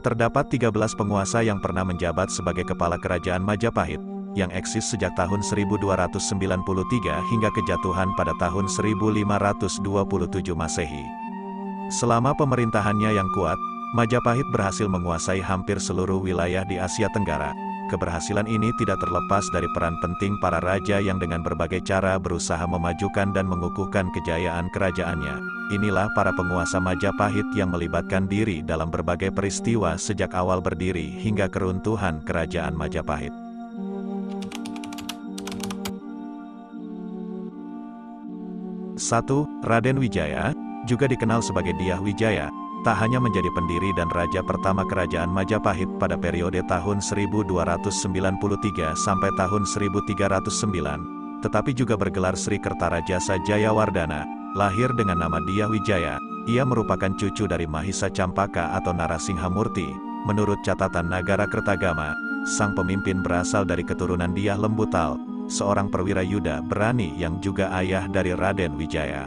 Terdapat 13 penguasa yang pernah menjabat sebagai kepala kerajaan Majapahit, yang eksis sejak tahun 1293 hingga kejatuhan pada tahun 1527 Masehi. Selama pemerintahannya yang kuat, Majapahit berhasil menguasai hampir seluruh wilayah di Asia Tenggara. Keberhasilan ini tidak terlepas dari peran penting para raja yang dengan berbagai cara berusaha memajukan dan mengukuhkan kejayaan kerajaannya. Inilah para penguasa Majapahit yang melibatkan diri dalam berbagai peristiwa sejak awal berdiri hingga keruntuhan kerajaan Majapahit. Satu, Raden Wijaya, juga dikenal sebagai Dyah Wijaya, tak hanya menjadi pendiri dan raja pertama kerajaan Majapahit pada periode tahun 1293 sampai tahun 1309, tetapi juga bergelar Sri Kertarajasa Jayawardana. Lahir dengan nama Dyah Wijaya, ia merupakan cucu dari Mahisa Campaka atau Narasinghamurti. Menurut catatan Nagara Kertagama, sang pemimpin berasal dari keturunan Dyah Lembutal, seorang perwira Yuda berani yang juga ayah dari Raden Wijaya.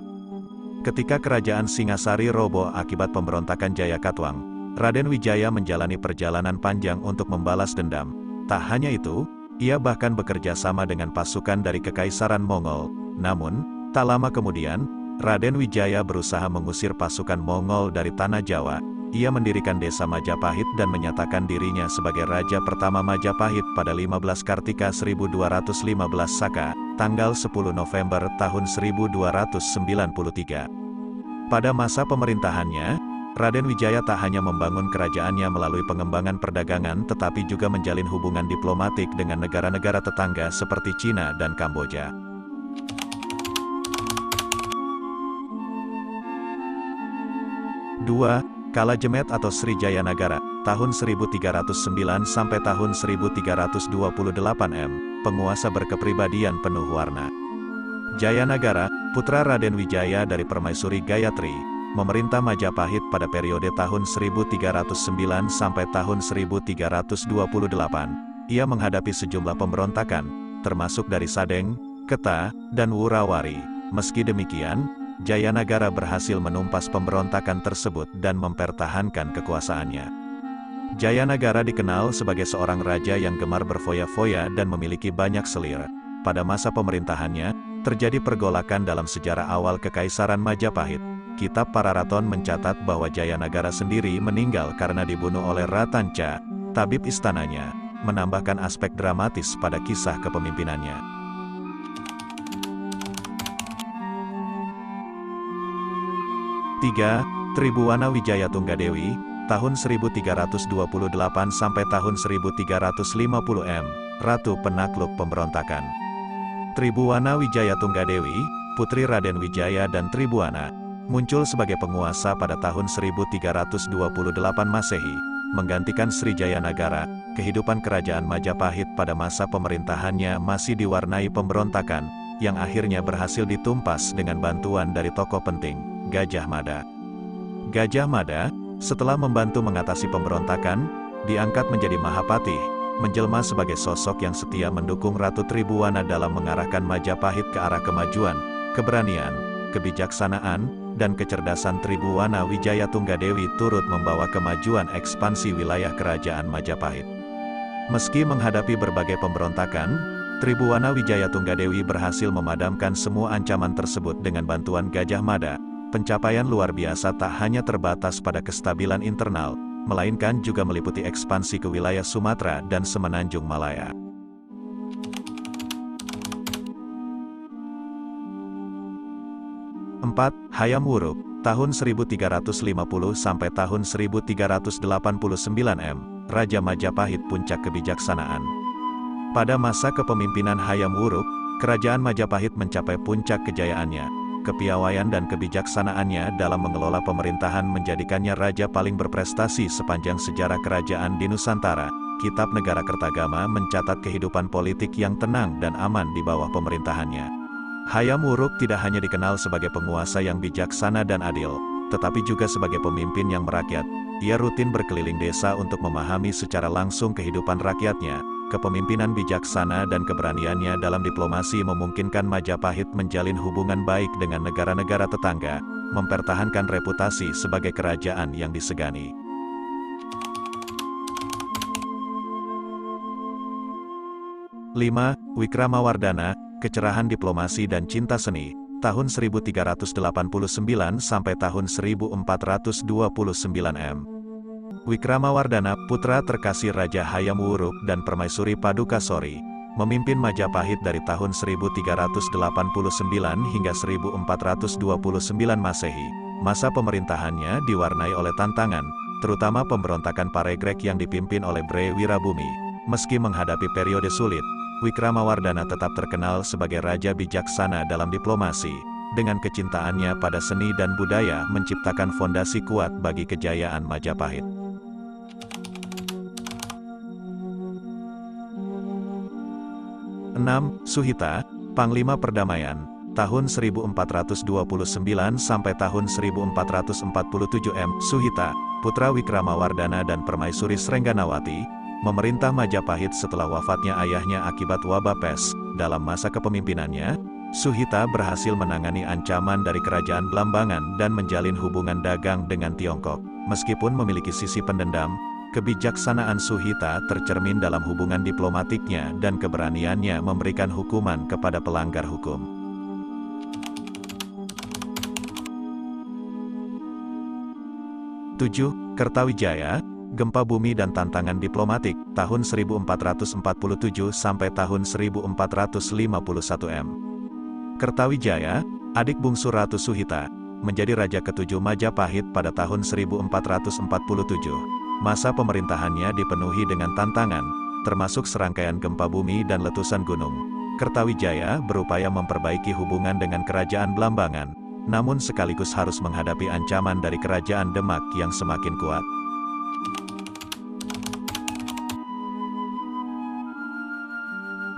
Ketika kerajaan Singasari roboh akibat pemberontakan Jayakatwang, Raden Wijaya menjalani perjalanan panjang untuk membalas dendam. Tak hanya itu, ia bahkan bekerja sama dengan pasukan dari Kekaisaran Mongol. Namun, tak lama kemudian, Raden Wijaya berusaha mengusir pasukan Mongol dari tanah Jawa. Ia mendirikan desa Majapahit dan menyatakan dirinya sebagai raja pertama Majapahit pada 15 Kartika 1215 Saka, tanggal 10 November tahun 1293. Pada masa pemerintahannya, Raden Wijaya tak hanya membangun kerajaannya melalui pengembangan perdagangan tetapi juga menjalin hubungan diplomatik dengan negara-negara tetangga seperti Cina dan Kamboja. Dua, Kalajemet atau Srijaya Nagara, tahun 1309 sampai tahun 1328 M, penguasa berkepribadian penuh warna. Jayanagara, putra Raden Wijaya dari Permaisuri Gayatri, memerintah Majapahit pada periode tahun 1309 sampai tahun 1328. Ia menghadapi sejumlah pemberontakan, termasuk dari Sadeng, Keta, dan Wurawari. Meski demikian, Jayanagara berhasil menumpas pemberontakan tersebut dan mempertahankan kekuasaannya. Jayanagara dikenal sebagai seorang raja yang gemar berfoya-foya dan memiliki banyak selir. Pada masa pemerintahannya, terjadi pergolakan dalam sejarah awal Kekaisaran Majapahit. Kitab Pararaton mencatat bahwa Jayanagara sendiri meninggal karena dibunuh oleh Ratanca, tabib istananya, menambahkan aspek dramatis pada kisah kepemimpinannya. 3. Tribuwana Wijaya Tunggadewi, tahun 1328 sampai tahun 1350 M, Ratu Penakluk Pemberontakan. Tribuwana Wijaya Tunggadewi, putri Raden Wijaya dan Tribuwana, muncul sebagai penguasa pada tahun 1328 Masehi, menggantikan Srijaya Nagara. Kehidupan kerajaan Majapahit pada masa pemerintahannya masih diwarnai pemberontakan, yang akhirnya berhasil ditumpas dengan bantuan dari tokoh penting, Gajah Mada. Gajah Mada, setelah membantu mengatasi pemberontakan, diangkat menjadi Mahapatih, menjelma sebagai sosok yang setia mendukung Ratu Tribuwana dalam mengarahkan Majapahit ke arah kemajuan, keberanian, kebijaksanaan, dan kecerdasan. Tribuwana Wijaya Tunggadewi turut membawa kemajuan ekspansi wilayah kerajaan Majapahit. Meski menghadapi berbagai pemberontakan, Tribuwana Wijaya Tunggadewi berhasil memadamkan semua ancaman tersebut dengan bantuan Gajah Mada. Pencapaian luar biasa tak hanya terbatas pada kestabilan internal, melainkan juga meliputi ekspansi ke wilayah Sumatera dan Semenanjung Malaya. 4. Hayam Wuruk, tahun 1350 sampai tahun 1389 M, Raja Majapahit puncak kebijaksanaan. Pada masa kepemimpinan Hayam Wuruk, kerajaan Majapahit mencapai puncak kejayaannya. Kepiawaian dan kebijaksanaannya dalam mengelola pemerintahan menjadikannya raja paling berprestasi sepanjang sejarah kerajaan di Nusantara. Kitab Negara Kertagama mencatat kehidupan politik yang tenang dan aman di bawah pemerintahannya. Hayam Wuruk tidak hanya dikenal sebagai penguasa yang bijaksana dan adil, tetapi juga sebagai pemimpin yang merakyat. Ia rutin berkeliling desa untuk memahami secara langsung kehidupan rakyatnya. Kepemimpinan bijaksana dan keberaniannya dalam diplomasi memungkinkan Majapahit menjalin hubungan baik dengan negara-negara tetangga, mempertahankan reputasi sebagai kerajaan yang disegani. 5. Wikramawardhana, Kecerahan Diplomasi dan Cinta Seni, tahun 1389 sampai tahun 1429 m. Wikramawardhana, putra terkasih Raja Hayam Wuruk dan Permaisuri Padukasori, memimpin Majapahit dari tahun 1389 hingga 1429 Masehi. Masa pemerintahannya diwarnai oleh tantangan, terutama pemberontakan Paregrek yang dipimpin oleh Bre Wirabumi. Meski menghadapi periode sulit, Wikramawardhana tetap terkenal sebagai raja bijaksana dalam diplomasi. Dengan kecintaannya pada seni dan budaya menciptakan fondasi kuat bagi kejayaan Majapahit. Enam. Suhita, Panglima Perdamaian, tahun 1429 sampai tahun 1447 m. Suhita, putra Wikramawardhana dan Permaisuri Srengganawati, memerintah Majapahit setelah wafatnya ayahnya akibat wabah pes. Dalam masa kepemimpinannya, Suhita berhasil menangani ancaman dari kerajaan Blambangan dan menjalin hubungan dagang dengan Tiongkok. Meskipun memiliki sisi pendendam, kebijaksanaan Suhita tercermin dalam hubungan diplomatiknya dan keberaniannya memberikan hukuman kepada pelanggar hukum. 7. Kertawijaya, Gempa Bumi dan Tantangan Diplomatik, tahun 1447 sampai tahun 1451 m. Kertawijaya, adik bungsu Ratu Suhita, menjadi raja ketujuh Majapahit pada tahun 1447. Masa pemerintahannya dipenuhi dengan tantangan, termasuk serangkaian gempa bumi dan letusan gunung. Kertawijaya berupaya memperbaiki hubungan dengan kerajaan Blambangan, namun sekaligus harus menghadapi ancaman dari kerajaan Demak yang semakin kuat.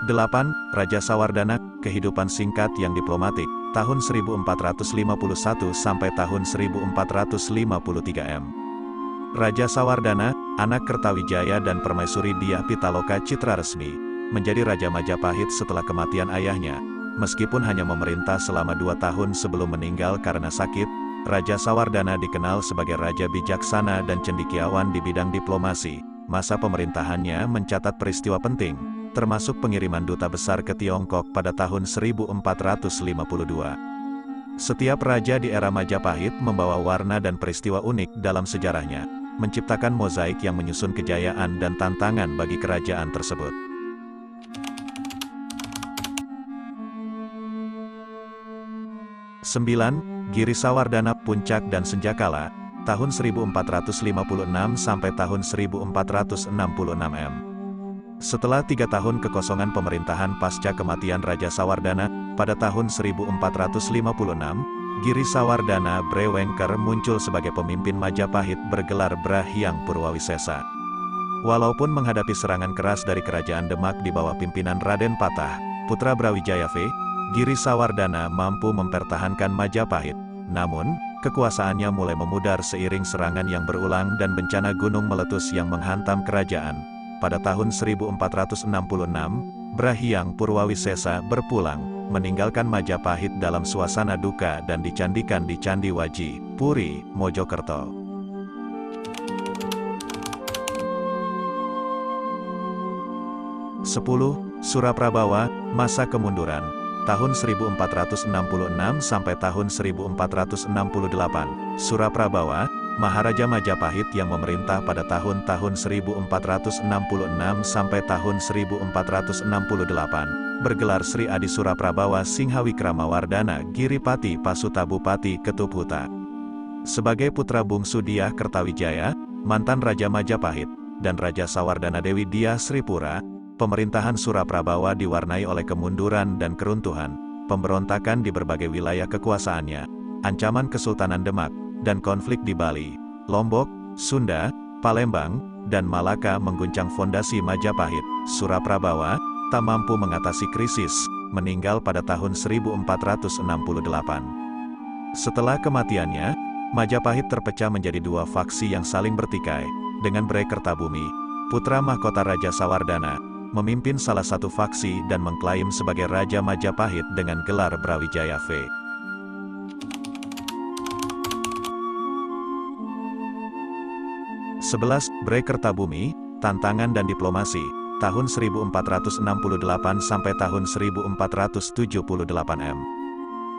8. Raja Sawardhana, Kehidupan Singkat yang Diplomatik, tahun 1451 sampai tahun 1453 m. Raja Sawardhana, anak Kertawijaya dan Permaisuri Dyah Pitaloka Citraresmi, menjadi Raja Majapahit setelah kematian ayahnya. Meskipun hanya memerintah selama 2 tahun sebelum meninggal karena sakit, Raja Sawardhana dikenal sebagai raja bijaksana dan cendekiawan di bidang diplomasi. Masa pemerintahannya mencatat peristiwa penting, termasuk pengiriman duta besar ke Tiongkok pada tahun 1452. Setiap raja di era Majapahit membawa warna dan peristiwa unik dalam sejarahnya, menciptakan mozaik yang menyusun kejayaan dan tantangan bagi kerajaan tersebut. 9. Giri Sawardhana, Puncak dan Senjakala, tahun 1456 sampai tahun 1466 m. Setelah 3 tahun kekosongan pemerintahan pasca kematian Raja Sawardhana, pada tahun 1456, Giri Sawardhana Brewengker muncul sebagai pemimpin Majapahit bergelar Brahyang Purwawisesa. Walaupun menghadapi serangan keras dari kerajaan Demak di bawah pimpinan Raden Patah, putra Brawijaya V, Giri Sawardhana mampu mempertahankan Majapahit. Namun, kekuasaannya mulai memudar seiring serangan yang berulang dan bencana gunung meletus yang menghantam kerajaan. Pada tahun 1466, Brahyang Purwawisesa berpulang, meninggalkan Majapahit dalam suasana duka dan dicandikan di Candi Waji, Puri, Mojokerto. 10. Suraprabawa, Masa Kemunduran, tahun 1466 sampai tahun 1468. Suraprabawa, Maharaja Majapahit yang memerintah pada tahun-tahun 1466 sampai tahun 1468, bergelar Sri Adi Suraprabawa Singhawikramawardhana Giripati Pasutabupati Ketuphuta. Sebagai putra bungsu Dyah Kertawijaya, mantan Raja Majapahit, dan Raja Sawardhana Dewi Dyah Sripura, pemerintahan Suraprabawa diwarnai oleh kemunduran dan keruntuhan, pemberontakan di berbagai wilayah kekuasaannya, ancaman Kesultanan Demak, dan konflik di Bali, Lombok, Sunda, Palembang, dan Malaka mengguncang fondasi Majapahit. Suraprabawa tak mampu mengatasi krisis, meninggal pada tahun 1468. Setelah kematiannya, Majapahit terpecah menjadi 2 faksi yang saling bertikai, dengan Bre Kertabumi, putra mahkota Raja Sawardhana, memimpin salah satu faksi dan mengklaim sebagai Raja Majapahit dengan gelar Brawijaya V. 11. Bre Kertabumi, Tantangan dan Diplomasi, tahun 1468 sampai tahun 1478 M.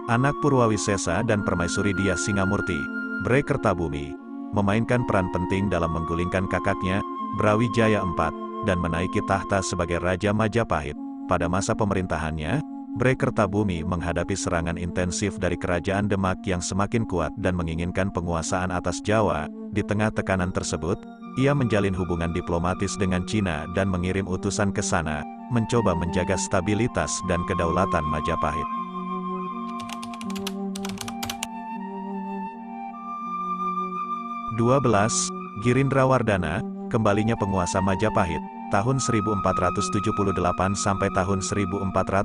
Anak Purwawisesa dan Permaisuri Dyah Singamurti, Bray Kertabumi, memainkan peran penting dalam menggulingkan kakaknya, Brawijaya IV, dan menaiki tahta sebagai Raja Majapahit. Pada masa pemerintahannya, Bray Kertabumi menghadapi serangan intensif dari Kerajaan Demak yang semakin kuat dan menginginkan penguasaan atas Jawa. Di tengah tekanan tersebut, ia menjalin hubungan diplomatis dengan Cina dan mengirim utusan ke sana, mencoba menjaga stabilitas dan kedaulatan Majapahit. 12. Girindrawardhana, kembalinya penguasa Majapahit, tahun 1478 sampai tahun 1489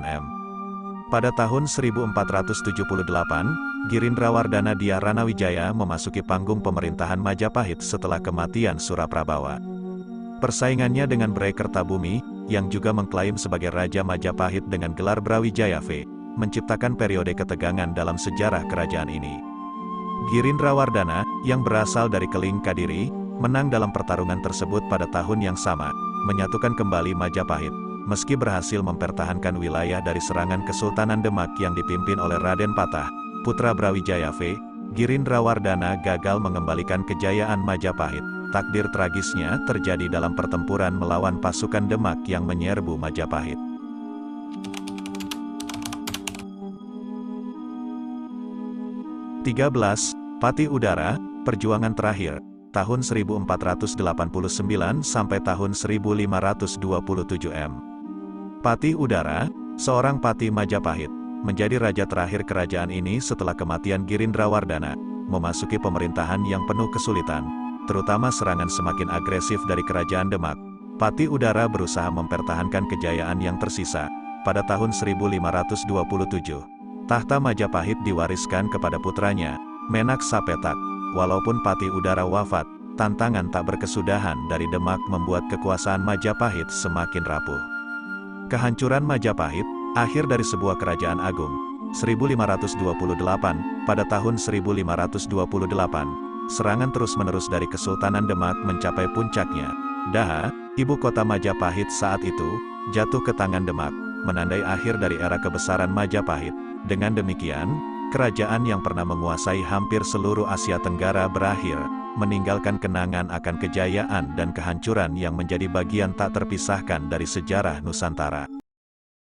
M. Pada tahun 1478, Girindrawardhana Dyah Ranawijaya memasuki panggung pemerintahan Majapahit setelah kematian Suraprabawa. Persaingannya dengan Bray Kertabumi, yang juga mengklaim sebagai Raja Majapahit dengan gelar Brawijaya V, menciptakan periode ketegangan dalam sejarah kerajaan ini. Girindrawardhana, yang berasal dari Keling Kadiri, menang dalam pertarungan tersebut pada tahun yang sama, menyatukan kembali Majapahit. Meski berhasil mempertahankan wilayah dari serangan Kesultanan Demak yang dipimpin oleh Raden Patah, putra Brawijaya V, Girindrawardhana gagal mengembalikan kejayaan Majapahit. Takdir tragisnya terjadi dalam pertempuran melawan pasukan Demak yang menyerbu Majapahit. 13. Patih Udara, perjuangan terakhir, tahun 1489 sampai tahun 1527 M. Patih Udara, seorang patih Majapahit, menjadi raja terakhir kerajaan ini setelah kematian Girindrawardhana, memasuki pemerintahan yang penuh kesulitan, terutama serangan semakin agresif dari Kerajaan Demak. Patih Udara berusaha mempertahankan kejayaan yang tersisa. Pada tahun 1527, tahta Majapahit diwariskan kepada putranya, Menak Sapetak. Walaupun Patih Udara wafat, tantangan tak berkesudahan dari Demak membuat kekuasaan Majapahit semakin rapuh. Kehancuran Majapahit, akhir dari sebuah kerajaan agung. 1528, pada tahun 1528, serangan terus-menerus dari Kesultanan Demak mencapai puncaknya. Daha, ibu kota Majapahit saat itu, jatuh ke tangan Demak, menandai akhir dari era kebesaran Majapahit. Dengan demikian, kerajaan yang pernah menguasai hampir seluruh Asia Tenggara berakhir, meninggalkan kenangan akan kejayaan dan kehancuran yang menjadi bagian tak terpisahkan dari sejarah Nusantara.